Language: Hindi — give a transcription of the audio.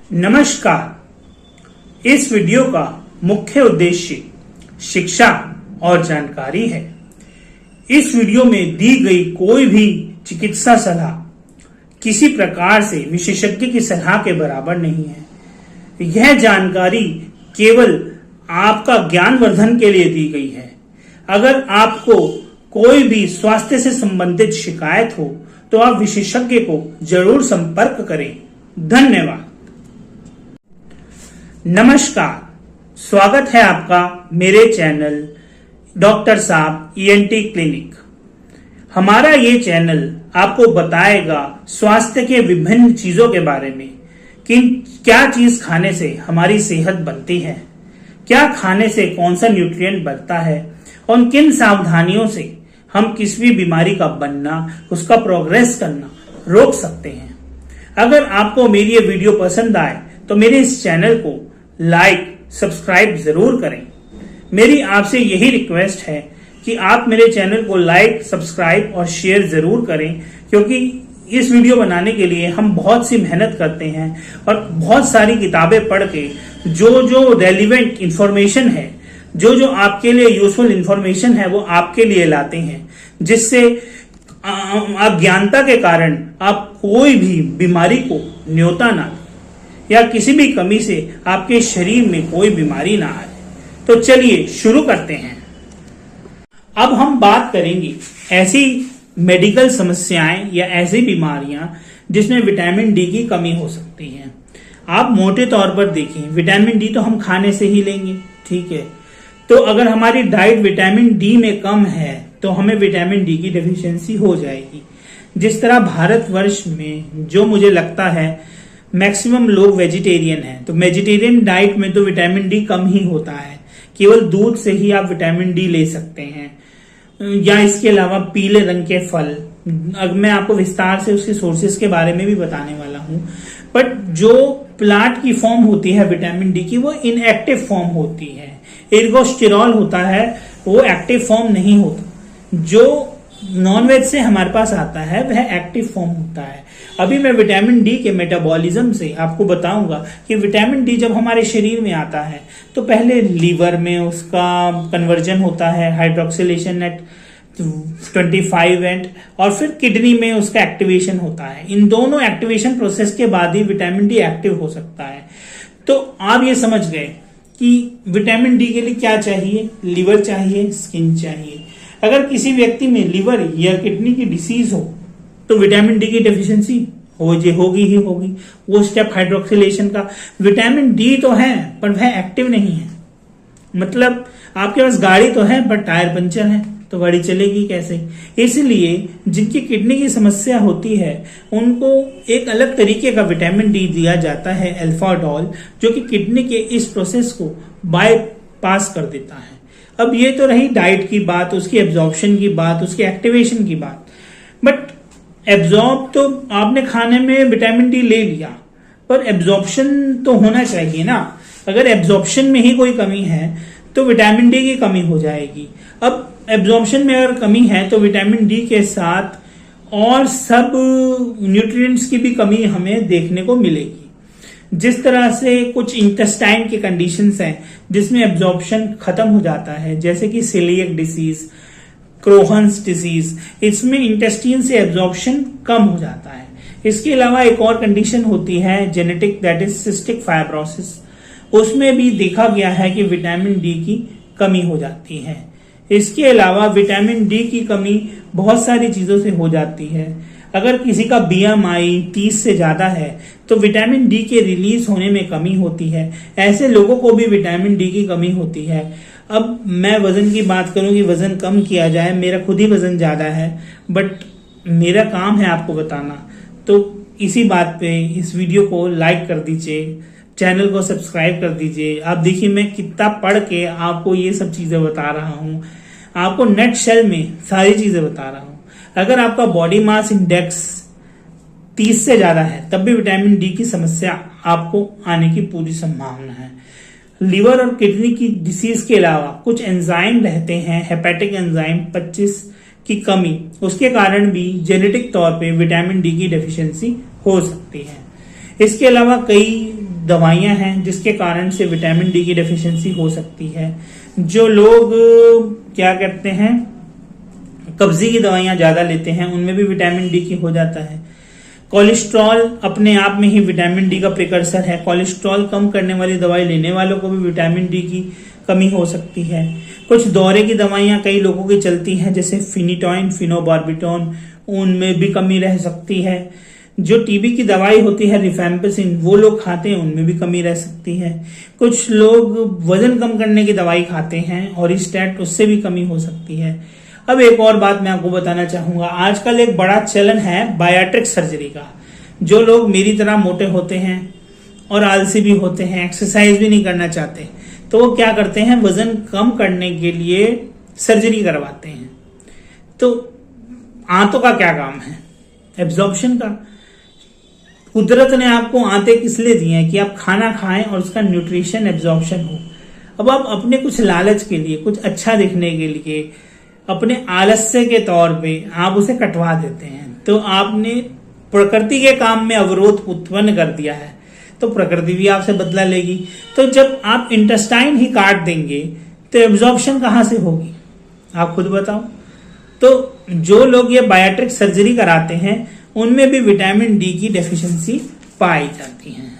नमस्कार। इस वीडियो का मुख्य उद्देश्य शिक्षा और जानकारी है। इस वीडियो में दी गई कोई भी चिकित्सा सलाह किसी प्रकार से विशेषज्ञ की सलाह के बराबर नहीं है। यह जानकारी केवल आपका ज्ञानवर्धन के लिए दी गई है। अगर आपको कोई भी स्वास्थ्य से संबंधित शिकायत हो तो आप विशेषज्ञ को जरूर संपर्क करें। धन्यवाद। नमस्कार, स्वागत है आपका मेरे चैनल डॉक्टर साहब ईएनटी क्लिनिक। हमारा ये चैनल आपको बताएगा स्वास्थ्य के विभिन्न चीजों के बारे में कि क्या चीज खाने से हमारी सेहत बनती है, क्या खाने से कौन सा न्यूट्रिएंट बनता है और किन सावधानियों से हम किसी भी बीमारी का बनना, उसका प्रोग्रेस करना रोक सकते हैं। अगर आपको मेरी ये वीडियो पसंद आए तो मेरे इस चैनल को लाइक सब्सक्राइब जरूर करें। मेरी आपसे यही रिक्वेस्ट है कि आप मेरे चैनल को लाइक सब्सक्राइब और शेयर जरूर करें, क्योंकि इस वीडियो बनाने के लिए हम बहुत सी मेहनत करते हैं और बहुत सारी किताबें पढ़ के जो रेलिवेंट इंफॉर्मेशन है, जो आपके लिए यूजफुल इंफॉर्मेशन है वो आपके लिए लाते हैं, जिससे अज्ञानता के कारण आप कोई भी बीमारी को न्योता ना दें या किसी भी कमी से आपके शरीर में कोई बीमारी ना आए। तो चलिए शुरू करते हैं। अब हम बात करेंगे ऐसी मेडिकल समस्याएं या ऐसी बीमारियां जिसमें विटामिन डी की कमी हो सकती है। आप मोटे तौर पर देखें, विटामिन डी तो हम खाने से ही लेंगे, ठीक है। तो अगर हमारी डाइट विटामिन डी में कम है तो हमें विटामिन डी की डेफिशिएंसी हो जाएगी। जिस तरह भारतवर्ष में जो मुझे लगता है मैक्सिमम लोग वेजिटेरियन हैं, तो वेजिटेरियन डाइट में तो विटामिन डी कम ही होता है। केवल दूध से ही आप विटामिन डी ले सकते हैं या इसके अलावा पीले रंग के फल। अब मैं आपको विस्तार से उसके सोर्सेस के बारे में भी बताने वाला हूं। बट जो प्लांट की फॉर्म होती है विटामिन डी की, वो इनएक्टिव फॉर्म होती है। एर्गोस्टेरॉल होता है, वो एक्टिव फॉर्म नहीं होता। जो नॉनवेज से हमारे पास आता है वह एक्टिव फॉर्म होता है। अभी मैं विटामिन डी के मेटाबॉलिज्म से आपको बताऊंगा कि विटामिन डी जब हमारे शरीर में आता है तो पहले लीवर में उसका कन्वर्जन होता है हाइड्रोक्सिलेशन एट 25 एंड और फिर किडनी में उसका एक्टिवेशन होता है। इन दोनों एक्टिवेशन प्रोसेस के बाद ही विटामिन डी एक्टिव हो सकता है। तो आप ये समझ गए कि विटामिन डी के लिए क्या चाहिए, लीवर चाहिए, स्किन चाहिए। अगर किसी व्यक्ति में लीवर या किडनी की डिसीज हो तो विटामिन डी की डेफिशिएंसी होगी ही होगी। वो स्टेप हाइड्रोक्सिलेशन का, विटामिन डी तो है पर वह एक्टिव नहीं है। मतलब आपके पास गाड़ी तो है पर टायर पंचर है तो गाड़ी चलेगी कैसे। इसलिए जिनकी किडनी की समस्या होती है उनको एक अलग तरीके का विटामिन डी दिया जाता है, अल्फाडॉल, जो कि किडनी के इस प्रोसेस को बाईपास कर देता है। अब ये तो रही डाइट की बात, उसकी एब्जॉर्प्शन की बात, उसकी एक्टिवेशन की बात। बट एब्जॉर्ब तो आपने खाने में विटामिन डी ले लिया, पर एब्जॉर्प्शन तो होना चाहिए ना। अगर एब्जॉर्प्शन में ही कोई कमी है तो विटामिन डी की कमी हो जाएगी। अब एब्जॉर्प्शन में अगर कमी है तो विटामिन डी के साथ और सब न्यूट्रिएंट्स की भी कमी हमें देखने को मिलेगी। जिस तरह से कुछ इंटेस्टाइन की कंडीशंस हैं जिसमें एब्जॉर्प्शन खत्म हो जाता है, जैसे कि सेलिएक डिसीज, क्रोहन्स डिसीज, इसमें इंटेस्टाइन से एब्जॉर्प्शन कम हो जाता है। इसके अलावा एक और कंडीशन होती है genetic, that is cystic fibrosis. उसमें भी देखा गया है कि विटामिन डी की कमी हो जाती है। इसके अलावा विटामिन डी की कमी बहुत सारी चीजों से हो जाती है। अगर किसी का BMI 30 से ज्यादा है तो विटामिन डी के रिलीज होने में कमी होती है। ऐसे लोगों को भी विटामिन डी की कमी होती है। अब मैं वजन की बात करूं कि वजन कम किया जाए, मेरा खुद ही वजन ज्यादा है, बट मेरा काम है आपको बताना। तो इसी बात पे इस वीडियो को लाइक कर दीजिए, चैनल को सब्सक्राइब कर दीजिए। आप देखिए मैं कितना पढ़ के आपको ये सब चीजें बता रहा हूँ, आपको नेट शेल में सारी चीजें बता रहा हूँ। अगर आपका बॉडी मास इंडेक्स 30 से ज्यादा है तब भी विटामिन डी की समस्या आपको आने की पूरी संभावना है। लीवर और किडनी की डिसीज के अलावा कुछ एंजाइम रहते हैं, हेपेटिक एंजाइम 25 की कमी, उसके कारण भी जेनेटिक तौर पे विटामिन डी की डेफिशिएंसी हो सकती है। इसके अलावा कई दवाइयां हैं जिसके कारण से विटामिन डी की डेफिशिएंसी हो सकती है। जो लोग क्या करते हैं, कब्जी की दवाइयां ज्यादा लेते हैं, उनमें भी विटामिन डी की हो जाता है। कोलेस्ट्रॉल अपने आप में ही विटामिन डी का प्रिकर्सर है। कोलेस्ट्रॉल कम करने वाली दवाई लेने वालों को भी विटामिन डी की कमी हो सकती है। कुछ दौरे की दवाइयां कई लोगों की चलती हैं, जैसे फिनिटोइन, फिनोबार्बिटोन, उनमें भी कमी रह सकती है। जो टीबी की दवाई होती है रिफेम्पिसिन, वो लोग खाते हैं, उनमें भी कमी रह सकती है। कुछ लोग वजन कम करने की दवाई खाते हैं और स्टैट, उससे भी कमी हो सकती है। अब एक और बात मैं आपको बताना चाहूंगा, आजकल एक बड़ा चलन है बायोट्रिक सर्जरी का। जो लोग मेरी तरह मोटे होते हैं और आलसी भी होते हैं, एक्सरसाइज भी नहीं करना चाहते, तो वो क्या करते हैं, वजन कम करने के लिए सर्जरी करवाते हैं। तो आंतों का क्या काम है, एब्जॉर्प्शन का। कुदरत ने आपको आंतें किस लिए दी हैं, कि आप खाना खाएं और उसका न्यूट्रिशन एब्जॉर्प्शन हो। अब आप अपने कुछ लालच के लिए, कुछ अच्छा दिखने के लिए, अपने आलस्य के तौर पे आप उसे कटवा देते हैं, तो आपने प्रकृति के काम में अवरोध उत्पन्न कर दिया है, तो प्रकृति भी आपसे बदला लेगी। तो जब आप इंटेस्टाइन ही काट देंगे तो एब्जॉर्प्शन कहां से होगी, आप खुद बताओ। तो जो लोग ये बायोट्रिक सर्जरी कराते हैं, उनमें भी विटामिन डी की डेफिशिएंसी पाई जाती है।